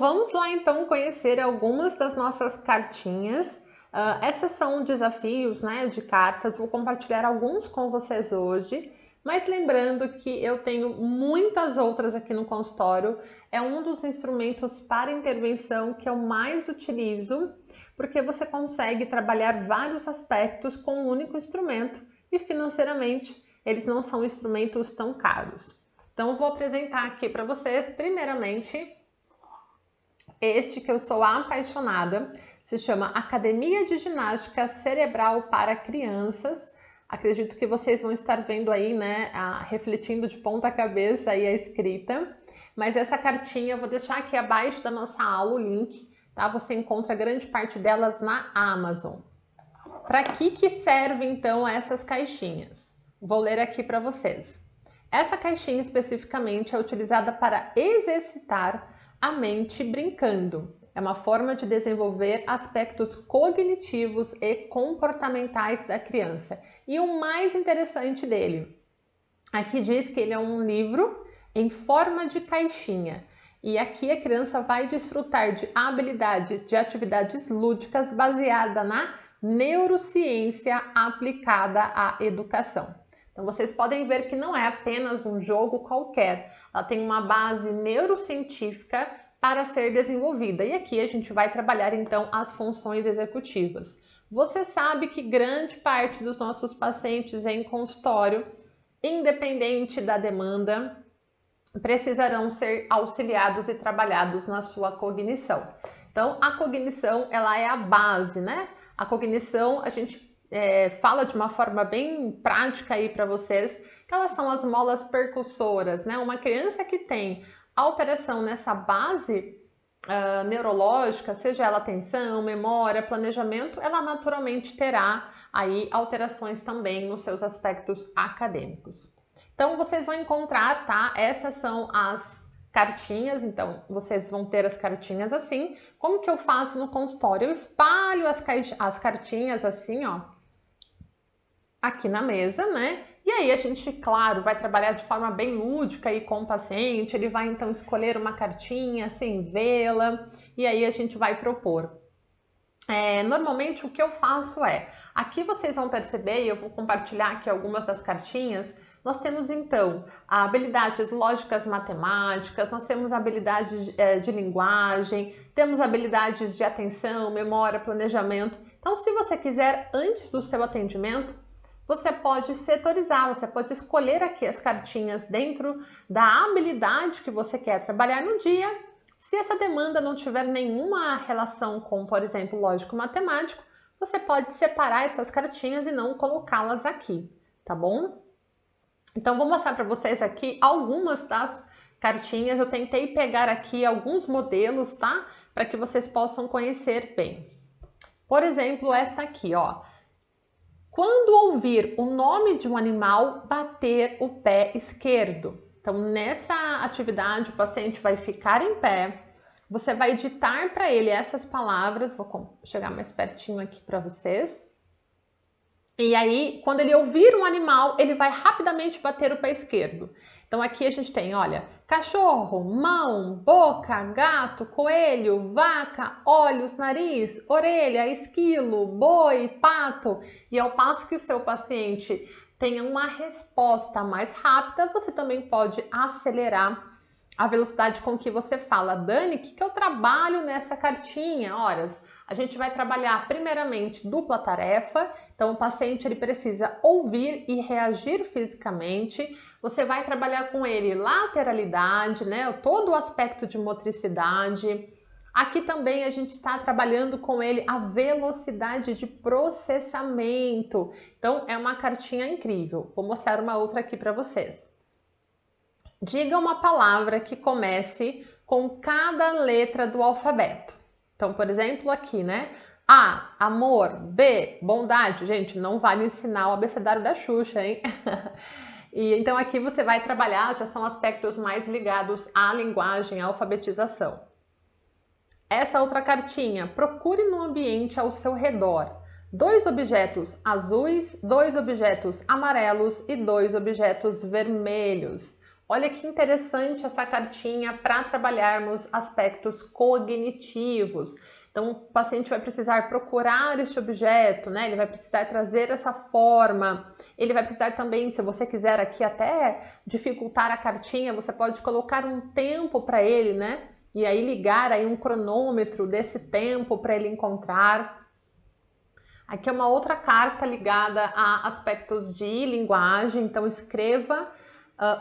vamos lá então conhecer algumas das nossas cartinhas. Essas são desafios, né, de cartas, vou compartilhar alguns com vocês hoje, mas lembrando que eu tenho muitas outras aqui no consultório, é um dos instrumentos para intervenção que eu mais utilizo, porque você consegue trabalhar vários aspectos com um único instrumento e financeiramente eles não são instrumentos tão caros. Então eu vou apresentar aqui para vocês, primeiramente, este que eu sou apaixonada, se chama Academia de Ginástica Cerebral para Crianças. Acredito que vocês vão estar vendo aí, né, refletindo de ponta cabeça aí a escrita. Mas essa cartinha eu vou deixar aqui abaixo da nossa aula o link, tá? Você encontra grande parte delas na Amazon. Para que serve então essas caixinhas? Vou ler aqui para vocês. Essa caixinha especificamente é utilizada para exercitar a mente brincando. É uma forma de desenvolver aspectos cognitivos e comportamentais da criança. E o mais interessante dele, aqui diz que ele é um livro em forma de caixinha. E aqui a criança vai desfrutar de habilidades, de atividades lúdicas baseada na neurociência aplicada à educação. Então vocês podem ver que não é apenas um jogo qualquer, ela tem uma base neurocientífica para ser desenvolvida. E aqui a gente vai trabalhar então as funções executivas. Você sabe que grande parte dos nossos pacientes em consultório, independente da demanda, precisarão ser auxiliados e trabalhados na sua cognição. Então a cognição, ela é a base, né? A cognição, a gente fala de uma forma bem prática aí para vocês, que elas são as molas percussoras, né? Uma criança que tem alteração nessa base neurológica, seja ela atenção, memória, planejamento, ela naturalmente terá aí alterações também nos seus aspectos acadêmicos. Então vocês vão encontrar, tá? Essas são as cartinhas, então vocês vão ter as cartinhas assim. Como que eu faço no consultório? Eu espalho as cartinhas assim, ó, aqui na mesa, né? E aí a gente, claro, vai trabalhar de forma bem lúdica aí com o paciente, ele vai então escolher uma cartinha sem vê-la, e aí a gente vai propor. Normalmente o que eu faço aqui vocês vão perceber, e eu vou compartilhar aqui algumas das cartinhas, nós temos então habilidades lógicas matemáticas, nós temos habilidades de linguagem, temos habilidades de atenção, memória, planejamento. Então se você quiser, antes do seu atendimento, você pode setorizar, você pode escolher aqui as cartinhas dentro da habilidade que você quer trabalhar no dia. Se essa demanda não tiver nenhuma relação com, por exemplo, lógico-matemático, você pode separar essas cartinhas e não colocá-las aqui, tá bom? Então, vou mostrar para vocês aqui algumas das cartinhas. Eu tentei pegar aqui alguns modelos, tá? Para que vocês possam conhecer bem. Por exemplo, esta aqui, ó. Quando ouvir o nome de um animal, bater o pé esquerdo. Então, nessa atividade, o paciente vai ficar em pé, você vai ditar para ele essas palavras, vou chegar mais pertinho aqui para vocês. E aí, quando ele ouvir um animal, ele vai rapidamente bater o pé esquerdo. Então, aqui a gente tem, olha, cachorro, mão, boca, gato, coelho, vaca, olhos, nariz, orelha, esquilo, boi, pato. E ao passo que o seu paciente tenha uma resposta mais rápida, você também pode acelerar a velocidade com que você fala. Dani, o que eu trabalho nessa cartinha? Horas. A gente vai trabalhar primeiramente dupla tarefa, então o paciente ele precisa ouvir e reagir fisicamente. Você vai trabalhar com ele lateralidade, né? Todo o aspecto de motricidade. Aqui também a gente está trabalhando com ele a velocidade de processamento. Então é uma cartinha incrível. Vou mostrar uma outra aqui para vocês. Diga uma palavra que comece com cada letra do alfabeto. Então, por exemplo, aqui, né? A, amor. B, bondade. Gente, não vale ensinar o abecedário da Xuxa, hein? E então aqui você vai trabalhar, já são aspectos mais ligados à linguagem, à alfabetização. Essa outra cartinha, procure no ambiente ao seu redor 2 objetos azuis, 2 objetos amarelos e 2 objetos vermelhos. Olha que interessante essa cartinha para trabalharmos aspectos cognitivos. Então, o paciente vai precisar procurar este objeto, né? Ele vai precisar trazer essa forma. Ele vai precisar também, se você quiser aqui até dificultar a cartinha, você pode colocar um tempo para ele, né? E aí ligar aí um cronômetro desse tempo para ele encontrar. Aqui é uma outra carta ligada a aspectos de linguagem, então escreva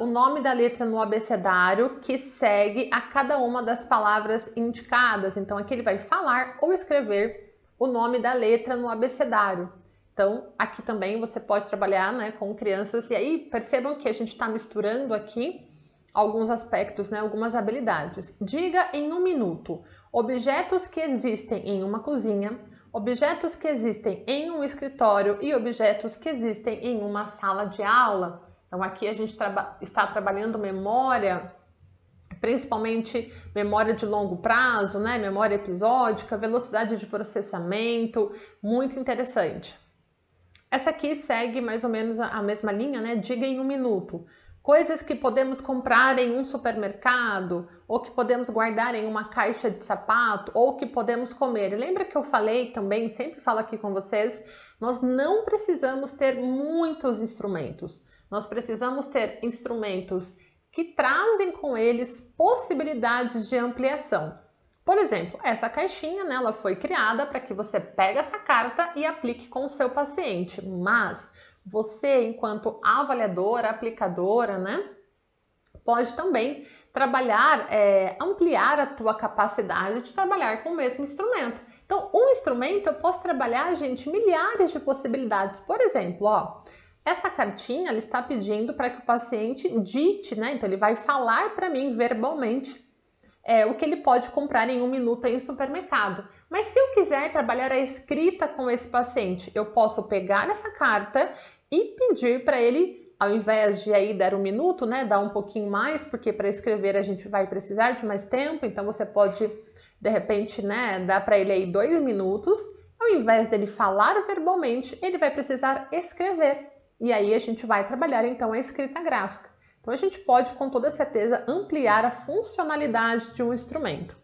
o nome da letra no abecedário que segue a cada uma das palavras indicadas. Então aqui ele vai falar ou escrever o nome da letra no abecedário. Então aqui também você pode trabalhar, né, com crianças, e aí percebam que a gente está misturando aqui alguns aspectos, né, algumas habilidades. Diga em um minuto objetos que existem em uma cozinha, objetos que existem em um escritório e objetos que existem em uma sala de aula. Então aqui a gente está trabalhando memória, principalmente memória de longo prazo, né? Memória episódica, velocidade de processamento, muito interessante. Essa aqui segue mais ou menos a mesma linha, né? Diga em um minuto. Coisas que podemos comprar em um supermercado, ou que podemos guardar em uma caixa de sapato, ou que podemos comer. E lembra que eu falei também, sempre falo aqui com vocês, nós não precisamos ter muitos instrumentos. Nós precisamos ter instrumentos que trazem com eles possibilidades de ampliação. Por exemplo, essa caixinha, né, ela foi criada para que você pegue essa carta e aplique com o seu paciente, mas você, enquanto avaliadora, aplicadora, né, pode também trabalhar, ampliar a tua capacidade de trabalhar com o mesmo instrumento. Então, um instrumento eu posso trabalhar, gente, milhares de possibilidades. Por exemplo, ó, essa cartinha ela está pedindo para que o paciente dite, né? Então ele vai falar para mim verbalmente o que ele pode comprar em um minuto em um supermercado. Mas se eu quiser trabalhar a escrita com esse paciente, eu posso pegar essa carta e pedir para ele, ao invés de aí dar um minuto, né, dar um pouquinho mais, porque para escrever a gente vai precisar de mais tempo, então você pode, de repente, né, dar para ele aí 2 minutos, ao invés dele falar verbalmente, ele vai precisar escrever. E aí a gente vai trabalhar então a escrita gráfica. Então a gente pode com toda certeza ampliar a funcionalidade de um instrumento.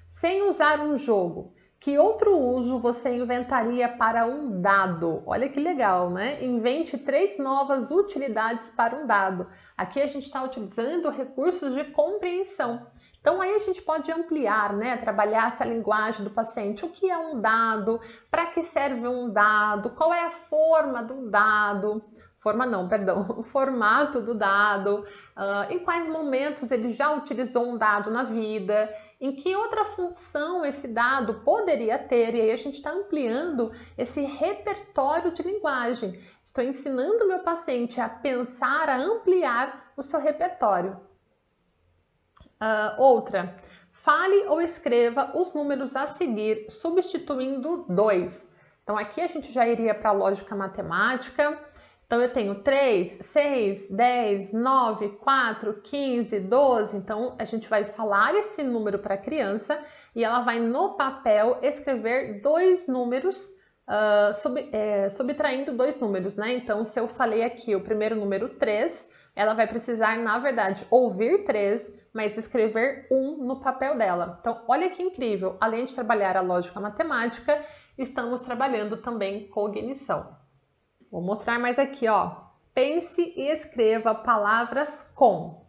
Sem usar um jogo, que outro uso você inventaria para um dado? Olha que legal, né? Invente 3 novas utilidades para um dado. Aqui a gente está utilizando recursos de compreensão. Então aí a gente pode ampliar, né? Trabalhar essa linguagem do paciente. O que é um dado? Para que serve um dado? Qual é a forma do dado? Forma não, perdão. O formato do dado. Em quais momentos ele já utilizou um dado na vida? Em que outra função esse dado poderia ter? E aí a gente está ampliando esse repertório de linguagem. Estou ensinando o meu paciente a pensar, a ampliar o seu repertório. Outra, fale ou escreva os números a seguir, substituindo 2. Então aqui a gente já iria para a lógica matemática. Então eu tenho 3, 6, 10, 9, 4, 15, 12. Então a gente vai falar esse número para a criança e ela vai no papel escrever 2 números, subtraindo 2 números, né? Então se eu falei aqui o primeiro número 3, ela vai precisar, na verdade, ouvir 3, mas escrever 1 no papel dela. Então olha que incrível, além de trabalhar a lógica matemática, estamos trabalhando também cognição. Vou mostrar mais aqui, ó. Pense e escreva palavras com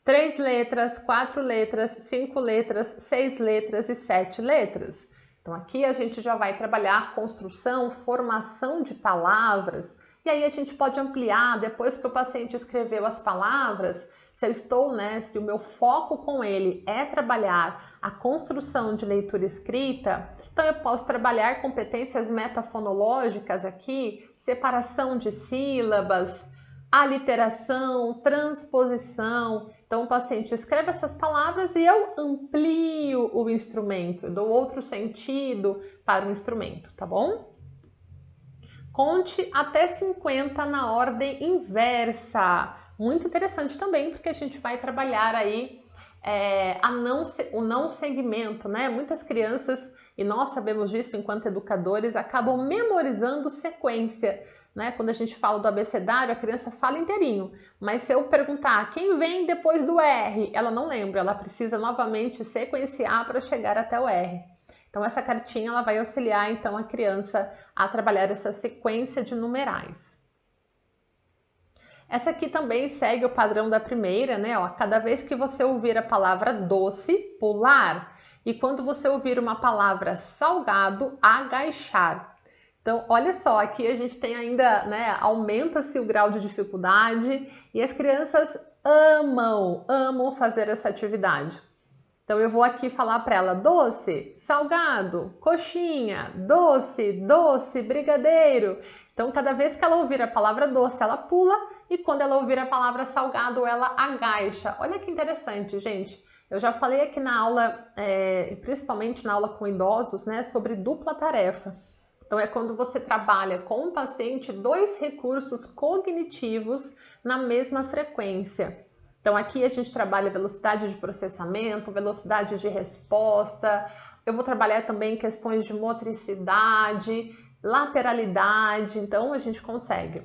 3 letras, 4 letras, 5 letras, 6 letras e 7 letras. Então aqui a gente já vai trabalhar construção, formação de palavras. E aí a gente pode ampliar, depois que o paciente escreveu as palavras, se eu estou, né, se o meu foco com ele é trabalhar a construção de leitura escrita, então eu posso trabalhar competências metafonológicas aqui, separação de sílabas, aliteração, transposição. Então o paciente escreve essas palavras e eu amplio o instrumento, eu dou outro sentido para o instrumento, tá bom? Conte até 50 na ordem inversa. Muito interessante também, porque a gente vai trabalhar aí o não segmento, né? Muitas crianças, e nós sabemos disso enquanto educadores, acabam memorizando sequência. né? Quando a gente fala do abecedário, a criança fala inteirinho. Mas se eu perguntar quem vem depois do R, ela não lembra, ela precisa novamente sequenciar para chegar até o R. Então essa cartinha ela vai auxiliar então a criança a trabalhar essa sequência de numerais. Essa aqui também segue o padrão da primeira, né? Ó, cada vez que você ouvir a palavra doce, pular. E quando você ouvir uma palavra salgado, agachar. Então, olha só, aqui a gente tem ainda, né? Aumenta-se o grau de dificuldade e as crianças amam fazer essa atividade. Então, eu vou aqui falar para ela doce, salgado, coxinha, doce, brigadeiro. Então, cada vez que ela ouvir a palavra doce, ela pula e quando ela ouvir a palavra salgado, ela agacha. Olha que interessante, gente. Eu já falei aqui na aula, principalmente na aula com idosos, né, sobre dupla tarefa. Então, é quando você trabalha com o paciente dois recursos cognitivos na mesma frequência. Então, aqui a gente trabalha velocidade de processamento, velocidade de resposta. Eu vou trabalhar também questões de motricidade, lateralidade. Então, a gente consegue.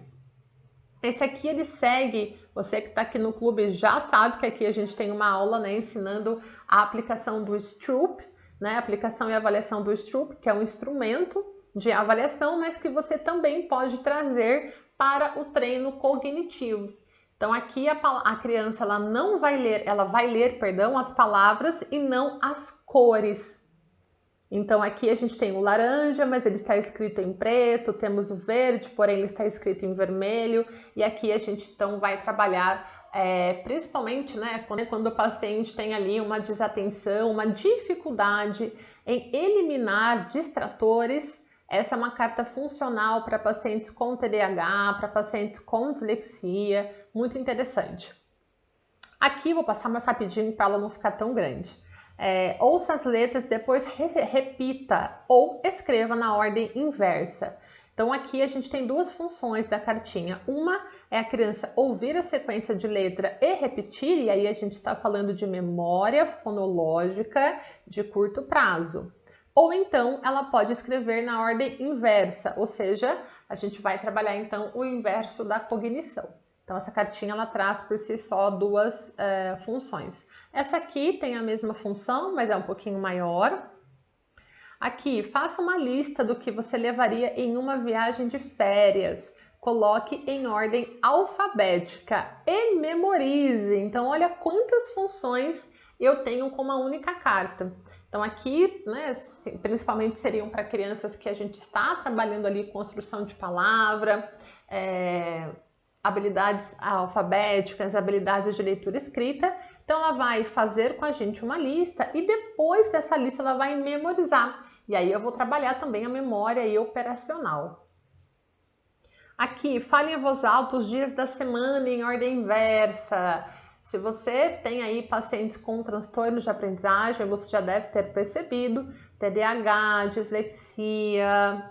Esse aqui, ele segue, você que está aqui no clube já sabe que aqui a gente tem uma aula, né, ensinando a aplicação do Stroop, né, aplicação e avaliação do Stroop, que é um instrumento de avaliação, mas que você também pode trazer para o treino cognitivo. Então aqui a criança ela não vai ler, ela vai ler, perdão, as palavras e não as cores. Então aqui a gente tem o laranja, mas ele está escrito em preto, temos o verde, porém ele está escrito em vermelho, e aqui a gente então vai trabalhar principalmente, né, quando o paciente tem ali uma desatenção, uma dificuldade em eliminar distratores. Essa é uma carta funcional para pacientes com TDAH, para pacientes com dislexia, muito interessante. Aqui vou passar mais rapidinho para ela não ficar tão grande. Ouça as letras, depois repita ou escreva na ordem inversa. Então aqui a gente tem duas funções da cartinha. Uma é a criança ouvir a sequência de letra e repetir, e aí a gente está falando de memória fonológica de curto prazo. Ou então ela pode escrever na ordem inversa, ou seja, a gente vai trabalhar então o inverso da cognição. Então essa cartinha ela traz por si só duas funções. Essa aqui tem a mesma função, mas é um pouquinho maior. Aqui, faça uma lista do que você levaria em uma viagem de férias. Coloque em ordem alfabética e memorize. Então olha quantas funções eu tenho com uma única carta. Então aqui, né, principalmente seriam para crianças que a gente está trabalhando ali construção de palavra, habilidades alfabéticas, habilidades de leitura e escrita. Então ela vai fazer com a gente uma lista e depois dessa lista ela vai memorizar. E aí eu vou trabalhar também a memória e operacional. Aqui, fale em voz alta os dias da semana em ordem inversa. Se você tem aí pacientes com transtornos de aprendizagem, você já deve ter percebido, TDAH, dislexia,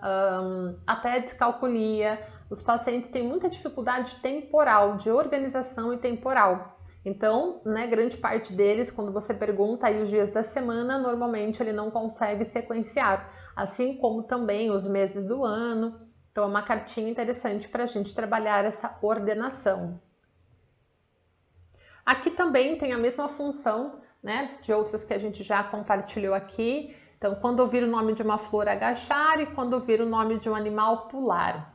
até descalculia. Os pacientes têm muita dificuldade temporal, de organização e temporal. Então, né, grande parte deles, quando você pergunta aí os dias da semana, normalmente ele não consegue sequenciar, assim como também os meses do ano. Então, é uma cartinha interessante para a gente trabalhar essa ordenação. Aqui também tem a mesma função, né, de outras que a gente já compartilhou aqui. Então, quando ouvir o nome de uma flor, agachar, e quando ouvir o nome de um animal, pular.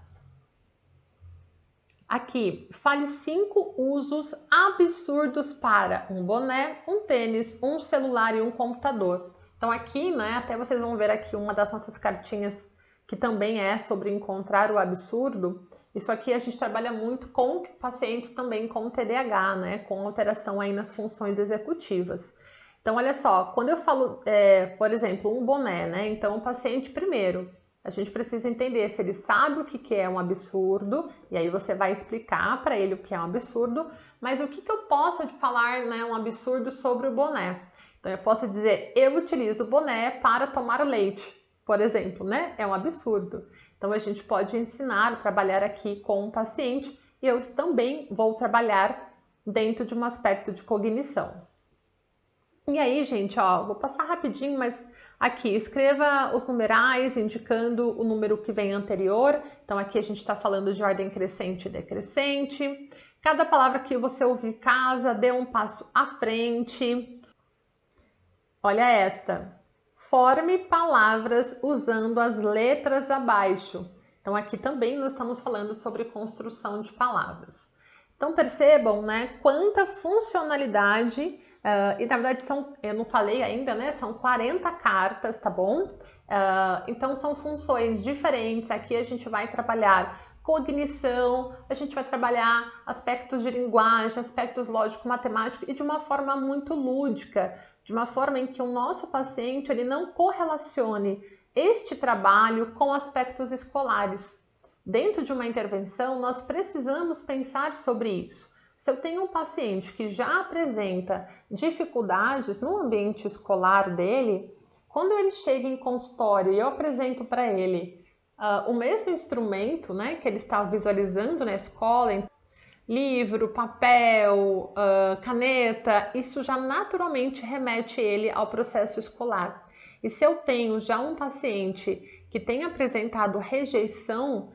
Aqui, fale 5 usos absurdos para um boné, um tênis, um celular e um computador. Então aqui, né, até vocês vão ver aqui uma das nossas cartinhas que também é sobre encontrar o absurdo. Isso aqui a gente trabalha muito com pacientes também com TDAH, né, com alteração aí nas funções executivas. Então olha só, quando eu falo, por exemplo, um boné, né, então o paciente primeiro, a gente precisa entender se ele sabe o que é um absurdo, e aí você vai explicar para ele o que é um absurdo, mas o que eu posso falar, né, um absurdo sobre o boné? Então eu posso dizer, eu utilizo o boné para tomar leite, por exemplo, né? É um absurdo. Então a gente pode ensinar, trabalhar aqui com o paciente, e eu também vou trabalhar dentro de um aspecto de cognição. E aí, gente, ó, vou passar rapidinho, mas aqui, escreva os numerais indicando o número que vem anterior. Então, aqui a gente está falando de ordem crescente e decrescente. Cada palavra que você ouvir em casa, dê um passo à frente. Olha esta. Forme palavras usando as letras abaixo. Então, aqui também nós estamos falando sobre construção de palavras. Então, percebam, né, quanta funcionalidade, e na verdade eu não falei ainda, né, são 40 cartas, tá bom? Então, são funções diferentes. Aqui a gente vai trabalhar cognição, a gente vai trabalhar aspectos de linguagem, aspectos lógico-matemático e de uma forma muito lúdica, de uma forma em que o nosso paciente ele não correlacione este trabalho com aspectos escolares. Dentro de uma intervenção, nós precisamos pensar sobre isso. Se eu tenho um paciente que já apresenta dificuldades no ambiente escolar dele, quando ele chega em consultório e eu apresento para ele o mesmo instrumento, né, que ele estava visualizando na escola, livro, papel, caneta, isso já naturalmente remete ele ao processo escolar. E se eu tenho já um paciente que tem apresentado rejeição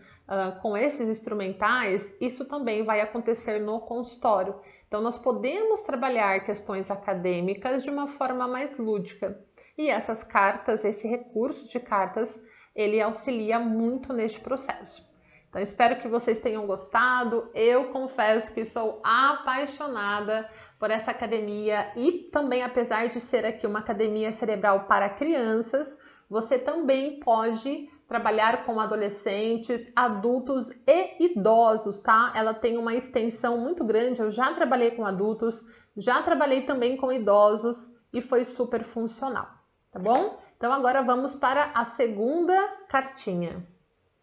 com esses instrumentais, isso também vai acontecer no consultório. Então, nós podemos trabalhar questões acadêmicas de uma forma mais lúdica. E essas cartas, esse recurso de cartas, ele auxilia muito neste processo. Então, espero que vocês tenham gostado. Eu confesso que sou apaixonada por essa academia e também, apesar de ser aqui uma academia cerebral para crianças, você também pode trabalhar com adolescentes, adultos e idosos, tá? Ela tem uma extensão muito grande. Eu já trabalhei com adultos, já trabalhei também com idosos e foi super funcional, tá bom? Então, agora vamos para a segunda cartinha.